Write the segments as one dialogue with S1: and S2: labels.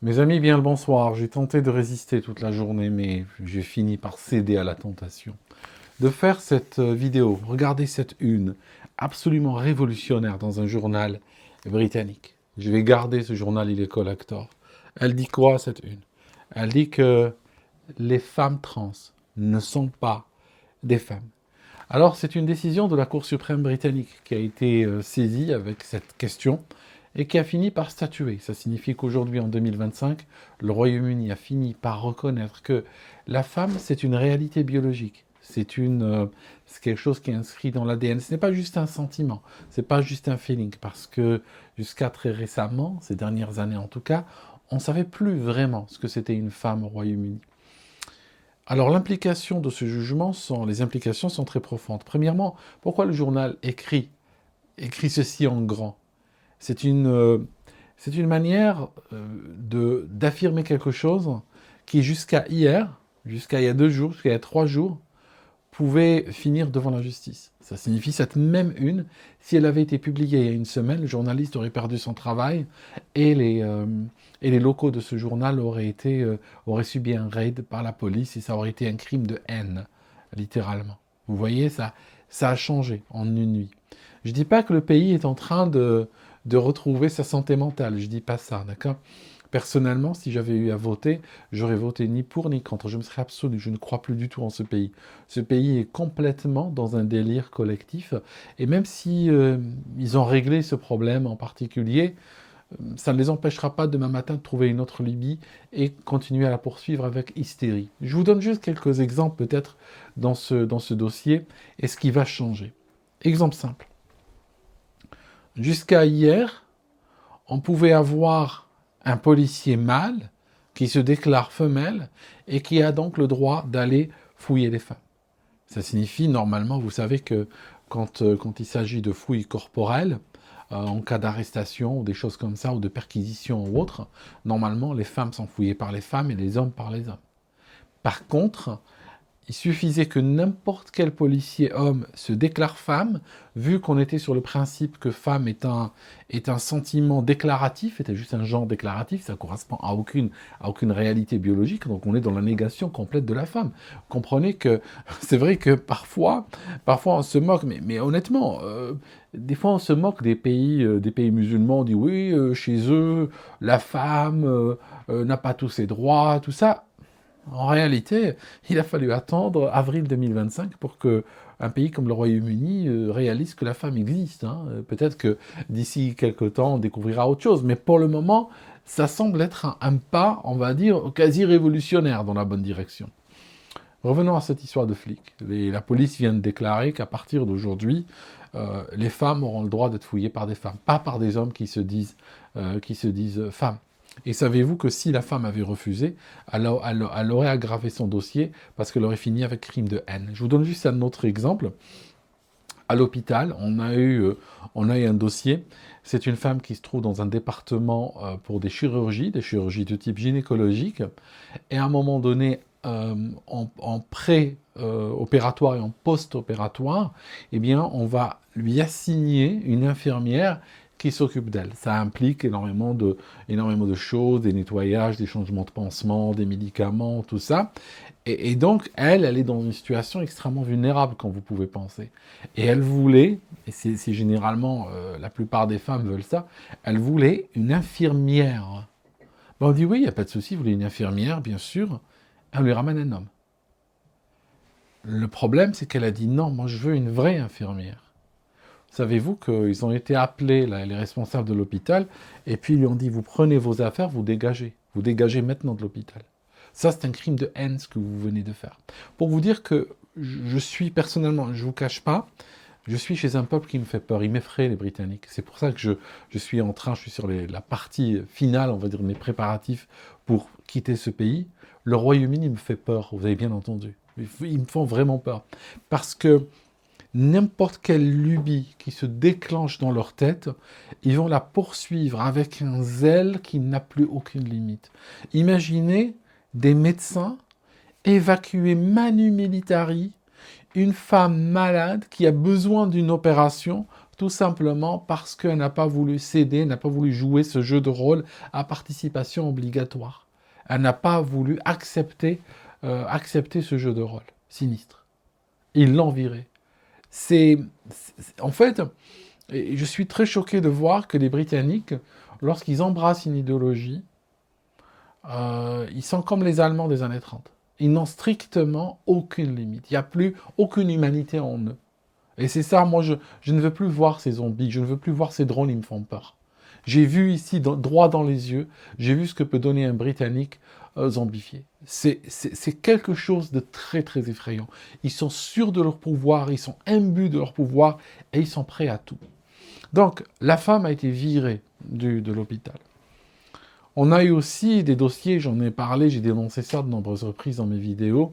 S1: Mes amis, bien le bonsoir. J'ai tenté de résister toute la journée, mais j'ai fini par céder à la tentation de faire cette vidéo. Regardez cette une, absolument révolutionnaire dans un journal britannique. Je vais garder ce journal, il est collector. Elle dit quoi, cette une? Elle dit que les femmes trans ne sont pas des femmes. Alors, c'est une décision de la Cour suprême britannique qui a été saisie avec cette question et qui a fini par statuer. Ça signifie qu'aujourd'hui, en 2025, le Royaume-Uni a fini par reconnaître que la femme, c'est une réalité biologique. C'est quelque chose qui est inscrit dans l'ADN. Ce n'est pas juste un sentiment, c'est pas juste un feeling, parce que jusqu'à très récemment, ces dernières années en tout cas, on ne savait plus vraiment ce que c'était une femme au Royaume-Uni. Alors l'implication de ce jugement, les implications sont très profondes. Premièrement, pourquoi le journal écrit ceci en grand? C'est une, euh, c'est une manière d'affirmer quelque chose qui jusqu'à hier, jusqu'à il y a 2 jours, jusqu'à il y a 3 jours, pouvait finir devant la justice. Ça signifie cette même une, si elle avait été publiée il y a une semaine, le journaliste aurait perdu son travail et les locaux de ce journal auraient subi un raid par la police et ça aurait été un crime de haine, littéralement. Vous voyez, ça a changé en une nuit. Je ne dis pas que le pays est en train de retrouver sa santé mentale, je ne dis pas ça, d'accord? Personnellement, si j'avais eu à voter, j'aurais voté ni pour ni contre. Je me serais absolu. Je ne crois plus du tout en ce pays. Ce pays est complètement dans un délire collectif. Et même si ils ont réglé ce problème en particulier, ça ne les empêchera pas demain matin de trouver une autre Libye et continuer à la poursuivre avec hystérie. Je vous donne juste quelques exemples peut-être dans ce dossier et ce qui va changer. Exemple simple. Jusqu'à hier, on pouvait avoir un policier mâle qui se déclare femelle et qui a donc le droit d'aller fouiller les femmes. Ça signifie normalement, vous savez que quand il s'agit de fouilles corporelles, en cas d'arrestation ou des choses comme ça, ou de perquisition ou autre, normalement les femmes sont fouillées par les femmes et les hommes par les hommes. Par contre, il suffisait que n'importe quel policier homme se déclare femme, vu qu'on était sur le principe que femme est un sentiment déclaratif, était juste un genre déclaratif, ça ne correspond à aucune réalité biologique, donc on est dans la négation complète de la femme. Comprenez que c'est vrai que parfois on se moque, mais honnêtement, des fois on se moque des pays musulmans, on dit oui, chez eux, la femme n'a pas tous ses droits, tout ça. En réalité, il a fallu attendre avril 2025 pour que un pays comme le Royaume-Uni réalise que la femme existe, hein. Peut-être que d'ici quelques temps, on découvrira autre chose. Mais pour le moment, ça semble être un pas, on va dire, quasi révolutionnaire dans la bonne direction. Revenons à cette histoire de flics. La police vient de déclarer qu'à partir d'aujourd'hui, les femmes auront le droit d'être fouillées par des femmes, pas par des hommes qui se disent femmes. Et savez-vous que si la femme avait refusé, elle aurait aggravé son dossier parce qu'elle aurait fini avec crime de haine. Je vous donne juste un autre exemple. À l'hôpital, on a eu un dossier. C'est une femme qui se trouve dans un département pour des chirurgies de type gynécologique. Et à un moment donné, en pré-opératoire et en post-opératoire, eh bien, on va lui assigner une infirmière qui s'occupe d'elle. Ça implique énormément de choses, des nettoyages, des changements de pansement, des médicaments, tout ça. Et donc, elle est dans une situation extrêmement vulnérable, comme vous pouvez penser. Et elle voulait, et c'est généralement, la plupart des femmes veulent ça, elle voulait une infirmière. Ben, on dit oui, il n'y a pas de souci, vous voulez une infirmière, bien sûr. Elle lui ramène un homme. Le problème, c'est qu'elle a dit non, moi je veux une vraie infirmière. Savez-vous qu'ils ont été appelés, là, les responsables de l'hôpital, et puis ils lui ont dit, vous prenez vos affaires, vous dégagez. Vous dégagez maintenant de l'hôpital. Ça, c'est un crime de haine, ce que vous venez de faire. Pour vous dire que je suis personnellement, je ne vous cache pas, je suis chez un peuple qui me fait peur. Il m'effraie, les Britanniques. C'est pour ça que je suis sur la partie finale, on va dire, de mes préparatifs pour quitter ce pays. Le Royaume-Uni me fait peur, vous avez bien entendu. Ils me font vraiment peur. Parce que n'importe quelle lubie qui se déclenche dans leur tête, ils vont la poursuivre avec un zèle qui n'a plus aucune limite. Imaginez des médecins évacuer manu militari une femme malade qui a besoin d'une opération tout simplement parce qu'elle n'a pas voulu céder, n'a pas voulu jouer ce jeu de rôle à participation obligatoire. Elle n'a pas voulu accepter ce jeu de rôle sinistre. Ils l'ont viré. En fait, et je suis très choqué de voir que les Britanniques, lorsqu'ils embrassent une idéologie, ils sont comme les Allemands des années 30. Ils n'ont strictement aucune limite. Il n'y a plus aucune humanité en eux. Et c'est ça, moi, je ne veux plus voir ces zombies, je ne veux plus voir ces drones, ils me font peur. J'ai vu ici, droit dans les yeux, j'ai vu ce que peut donner un Britannique zombifié. C'est quelque chose de très, très effrayant. Ils sont sûrs de leur pouvoir, ils sont imbus de leur pouvoir, et ils sont prêts à tout. Donc, la femme a été virée de l'hôpital. On a eu aussi des dossiers, j'en ai parlé, j'ai dénoncé ça de nombreuses reprises dans mes vidéos.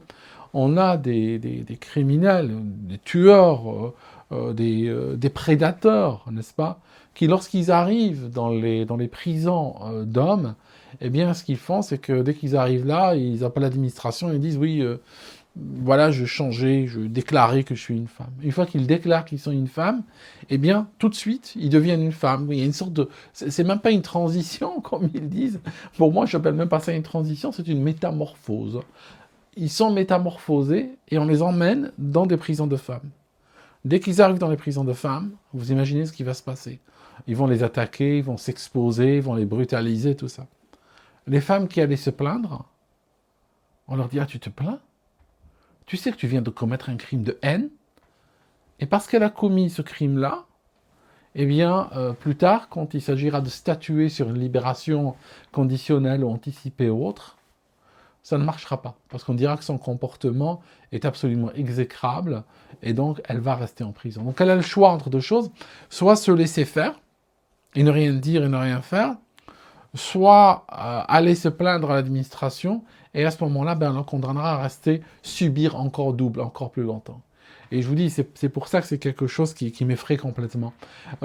S1: On a des criminels, des tueurs, des prédateurs, n'est-ce pas, qui lorsqu'ils arrivent dans les prisons d'hommes, eh bien, ce qu'ils font, c'est que dès qu'ils arrivent là, ils appellent l'administration et ils disent oui, voilà, je changeais, je déclarais que je suis une femme. Une fois qu'ils déclarent qu'ils sont une femme, eh bien, tout de suite, ils deviennent une femme. Il y a une sorte de... C'est même pas une transition, comme ils disent. Pour moi, je n'appelle même pas ça une transition, c'est une métamorphose. Ils sont métamorphosés et on les emmène dans des prisons de femmes. Dès qu'ils arrivent dans les prisons de femmes, vous imaginez ce qui va se passer. Ils vont les attaquer, ils vont s'exposer, ils vont les brutaliser, tout ça. Les femmes qui allaient se plaindre, on leur dit « Ah, tu te plains ? Tu sais que tu viens de commettre un crime de haine ? Et parce qu'elle a commis ce crime-là, eh bien, plus tard, quand il s'agira de statuer sur une libération conditionnelle ou anticipée ou autre, ça ne marchera pas, parce qu'on dira que son comportement est absolument exécrable, et donc elle va rester en prison. Donc elle a le choix entre deux choses, soit se laisser faire, et ne rien dire et ne rien faire, soit aller se plaindre à l'administration, et à ce moment-là, ben, on la condamnera à rester subir encore double, encore plus longtemps. Et je vous dis, c'est pour ça que c'est quelque chose qui m'effraie complètement.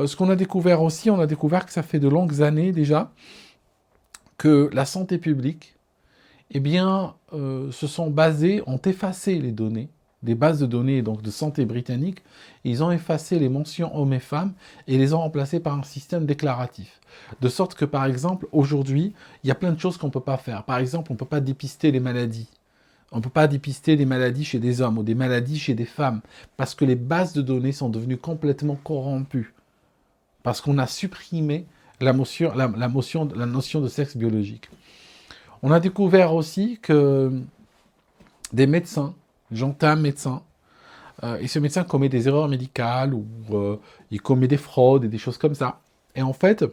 S1: Ce qu'on a découvert aussi, on a découvert que ça fait de longues années déjà, que la santé publique, eh bien, se sont basés, ont effacé les données, des bases de données donc de santé britanniques, ils ont effacé les mentions hommes et femmes et les ont remplacées par un système déclaratif. De sorte que, par exemple, aujourd'hui, il y a plein de choses qu'on ne peut pas faire. Par exemple, on ne peut pas dépister les maladies. On ne peut pas dépister des maladies chez des hommes ou des maladies chez des femmes, parce que les bases de données sont devenues complètement corrompues, parce qu'on a supprimé la notion de sexe biologique. On a découvert aussi que des médecins, j'entends un médecin, et ce médecin commet des erreurs médicales ou il commet des fraudes et des choses comme ça. Et en fait,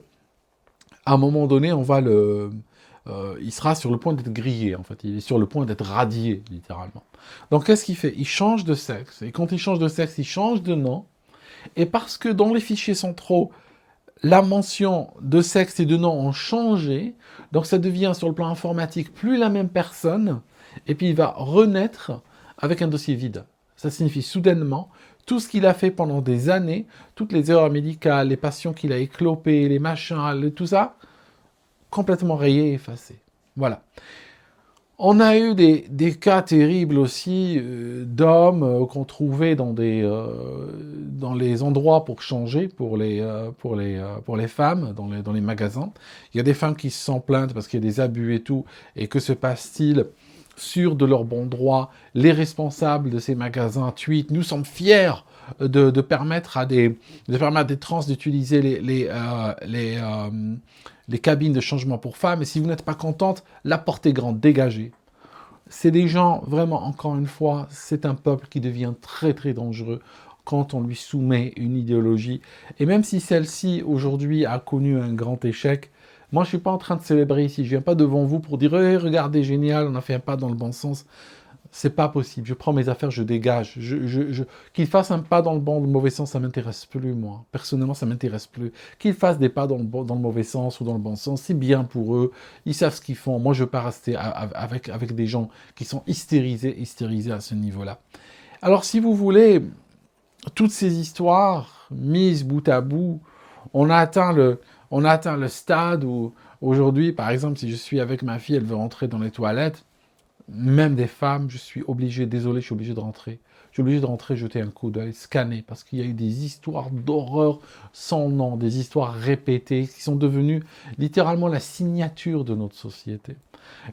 S1: à un moment donné, il sera sur le point d'être grillé, en fait. Il est sur le point d'être radié, littéralement. Donc, qu'est-ce qu'il fait ? Il change de sexe. Et quand il change de sexe, il change de nom. Et parce que dans les fichiers centraux, la mention de sexe et de nom ont changé, donc ça devient sur le plan informatique plus la même personne, et puis il va renaître avec un dossier vide. Ça signifie soudainement, tout ce qu'il a fait pendant des années, toutes les erreurs médicales, les patients qu'il a éclopés, les machins, tout ça, complètement rayé et effacé. Voilà. On a eu des cas terribles aussi d'hommes qu'on trouvait dans les endroits pour changer pour les femmes, dans les magasins. Il y a des femmes qui se sont plaintes parce qu'il y a des abus et tout. Et que se passe-t-il ? Sûrs de leur bon droit, les responsables de ces magasins tweetent « Nous sommes fiers de permettre à des trans d'utiliser les cabines de changement pour femmes, et si vous n'êtes pas contente, la porte est grande, dégagez. » C'est des gens, vraiment, encore une fois, c'est un peuple qui devient très très dangereux quand on lui soumet une idéologie. Et même si celle-ci, aujourd'hui, a connu un grand échec, moi je ne suis pas en train de célébrer ici, je ne viens pas devant vous pour dire hey, « Regardez, génial, on a fait un pas dans le bon sens ». C'est pas possible. Je prends mes affaires, je dégage. Qu'ils fassent un pas dans le mauvais sens, ça m'intéresse plus, moi. Personnellement, ça m'intéresse plus. Qu'ils fassent des pas dans le mauvais sens ou dans le bon sens, c'est bien pour eux. Ils savent ce qu'ils font. Moi, je veux pas rester avec des gens qui sont hystérisés à ce niveau-là. Alors, si vous voulez, toutes ces histoires mises bout à bout, on a atteint le stade où, aujourd'hui, par exemple, si je suis avec ma fille, elle veut rentrer dans les toilettes, même des femmes, je suis obligé, désolé, je suis obligé de rentrer. Je suis obligé de rentrer, jeter un coup d'œil, scanner, parce qu'il y a eu des histoires d'horreur sans nom, des histoires répétées, qui sont devenues littéralement la signature de notre société.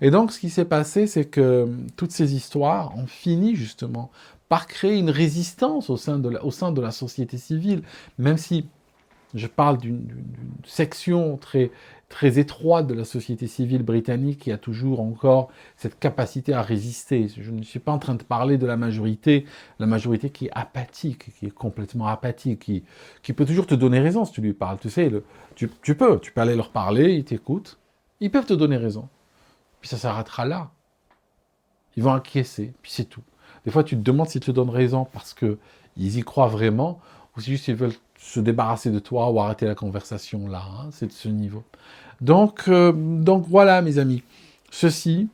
S1: Et donc, ce qui s'est passé, c'est que toutes ces histoires ont fini justement par créer une résistance au sein de la société civile, même si je parle d'une section très, très étroite de la société civile britannique qui a toujours encore cette capacité à résister. Je ne suis pas en train de parler de la majorité qui est apathique, qui est complètement apathique, qui peut toujours te donner raison si tu lui parles. Tu sais, tu peux aller leur parler, ils t'écoutent, ils peuvent te donner raison. Puis ça s'arrêtera là. Ils vont acquiescer, puis c'est tout. Des fois, tu te demandes s'ils te donnent raison parce qu'ils y croient vraiment, ou si juste ils veulent se débarrasser de toi ou arrêter la conversation là. Hein, c'est de ce niveau. Donc voilà, mes amis. Ceci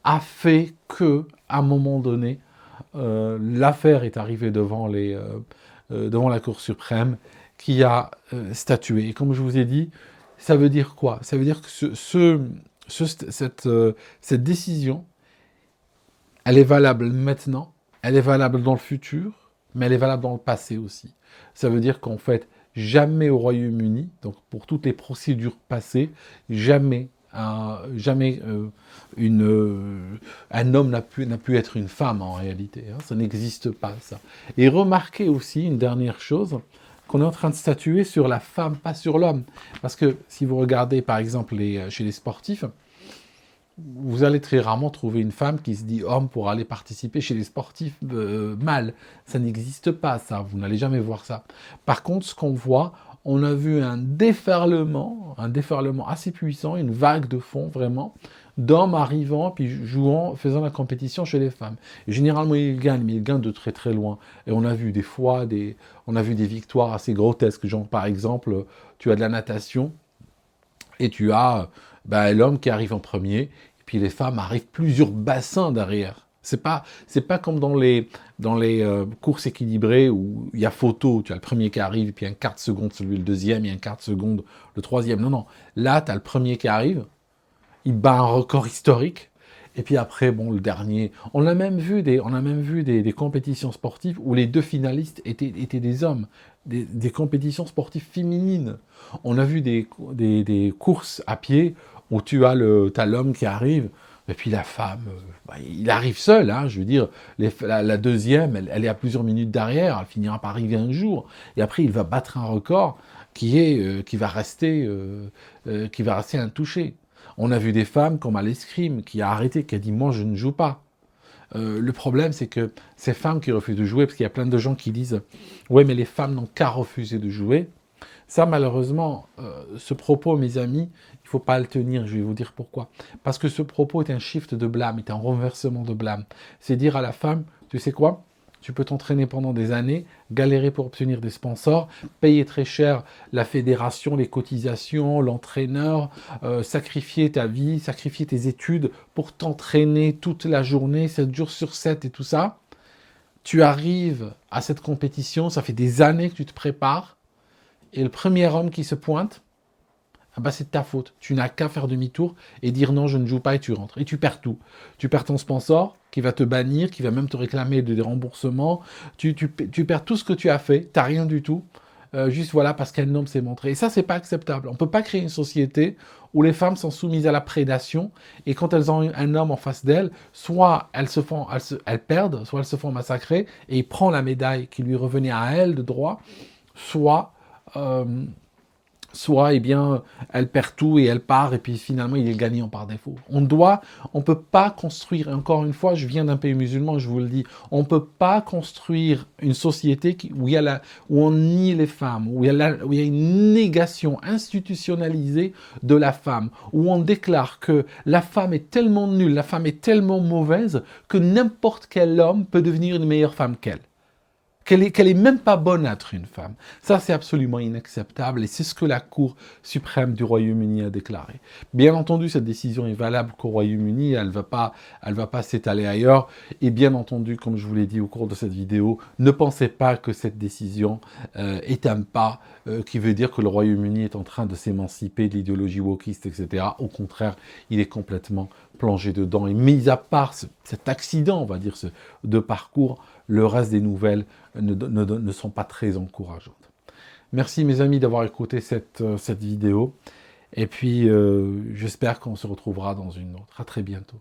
S1: a fait que, à un moment donné, l'affaire est arrivée devant la Cour suprême qui a statué. Et comme je vous ai dit, ça veut dire quoi? Ça veut dire que cette décision, elle est valable maintenant, elle est valable dans le futur, mais elle est valable dans le passé aussi. Ça veut dire qu'en fait, jamais au Royaume-Uni, donc pour toutes les procédures passées, jamais un homme n'a pu être une femme en réalité. Hein, ça n'existe pas, ça. Et remarquez aussi une dernière chose, qu'on est en train de statuer sur la femme, pas sur l'homme. Parce que si vous regardez par exemple chez les sportifs, vous allez très rarement trouver une femme qui se dit homme pour aller participer chez les sportifs mâles. Ça n'existe pas, ça. Vous n'allez jamais voir ça. Par contre, ce qu'on voit, on a vu un déferlement assez puissant, une vague de fond vraiment, d'hommes arrivant puis jouant, faisant la compétition chez les femmes. Et généralement, ils gagnent, mais ils gagnent de très très loin. Et on a vu des fois, on a vu des victoires assez grotesques. Genre, par exemple, tu as de la natation et tu as l'homme qui arrive en premier, et puis les femmes arrivent plusieurs bassins derrière. C'est pas comme dans les courses équilibrées où il y a photo, tu as le premier qui arrive, et puis un quart de seconde celui le deuxième, et un quart de seconde le troisième. Non, non. Là, tu as le premier qui arrive, il bat un record historique, et puis après, bon, le dernier. On a même vu des compétitions sportives où les deux finalistes étaient des hommes, des compétitions sportives féminines. On a vu des courses à pied où t'as l'homme qui arrive, et puis la femme, il arrive seul, hein, je veux dire, la deuxième, elle est à plusieurs minutes derrière, elle finira par arriver un jour, et après il va battre un record qui va rester intouché. On a vu des femmes comme à l'escrime qui a arrêté, qui a dit moi je ne joue pas. Le problème, c'est que ces femmes qui refusent de jouer, parce qu'il y a plein de gens qui disent ouais, mais les femmes n'ont qu'à refuser de jouer. Ça, malheureusement, ce propos, mes amis, il ne faut pas le tenir, je vais vous dire pourquoi. Parce que ce propos est un shift de blâme, est un renversement de blâme. C'est dire à la femme, tu sais quoi? Tu peux t'entraîner pendant des années, galérer pour obtenir des sponsors, payer très cher la fédération, les cotisations, l'entraîneur, sacrifier ta vie, sacrifier tes études pour t'entraîner toute la journée, 7 jours sur 7 et tout ça. Tu arrives à cette compétition, ça fait des années que tu te prépares, et le premier homme qui se pointe, c'est de ta faute. Tu n'as qu'à faire demi-tour et dire non, je ne joue pas et tu rentres. Et tu perds tout. Tu perds ton sponsor qui va te bannir, qui va même te réclamer des remboursements. Tu perds tout ce que tu as fait. Tu n'as rien du tout. Juste voilà parce qu'un homme s'est montré. Et ça, c'est pas acceptable. On ne peut pas créer une société où les femmes sont soumises à la prédation et quand elles ont un homme en face d'elles, soit elles perdent, soit elles se font massacrer et il prend la médaille qui lui revenait à elle de droit, soit elle perd tout et elle part, et puis finalement, il est gagnant par défaut. On peut pas construire, encore une fois, je viens d'un pays musulman, je vous le dis, on peut pas construire une société où on nie les femmes, où il y a une négation institutionnalisée de la femme, où on déclare que la femme est tellement nulle, la femme est tellement mauvaise, que n'importe quel homme peut devenir une meilleure femme qu'elle. qu'elle est même pas bonne à être une femme. Ça, c'est absolument inacceptable et c'est ce que la Cour suprême du Royaume-Uni a déclaré. Bien entendu, cette décision est valable qu'au Royaume-Uni, elle va pas s'étaler ailleurs. Et bien entendu, comme je vous l'ai dit au cours de cette vidéo, ne pensez pas que cette décision est un pas qui veut dire que le Royaume-Uni est en train de s'émanciper de l'idéologie wokiste, etc. Au contraire, il est complètement plongé dedans. Et mis à part cet accident, on va dire, de parcours, le reste des nouvelles ne sont pas très encourageantes. Merci mes amis d'avoir écouté cette vidéo. Et puis, j'espère qu'on se retrouvera dans une autre. À très bientôt.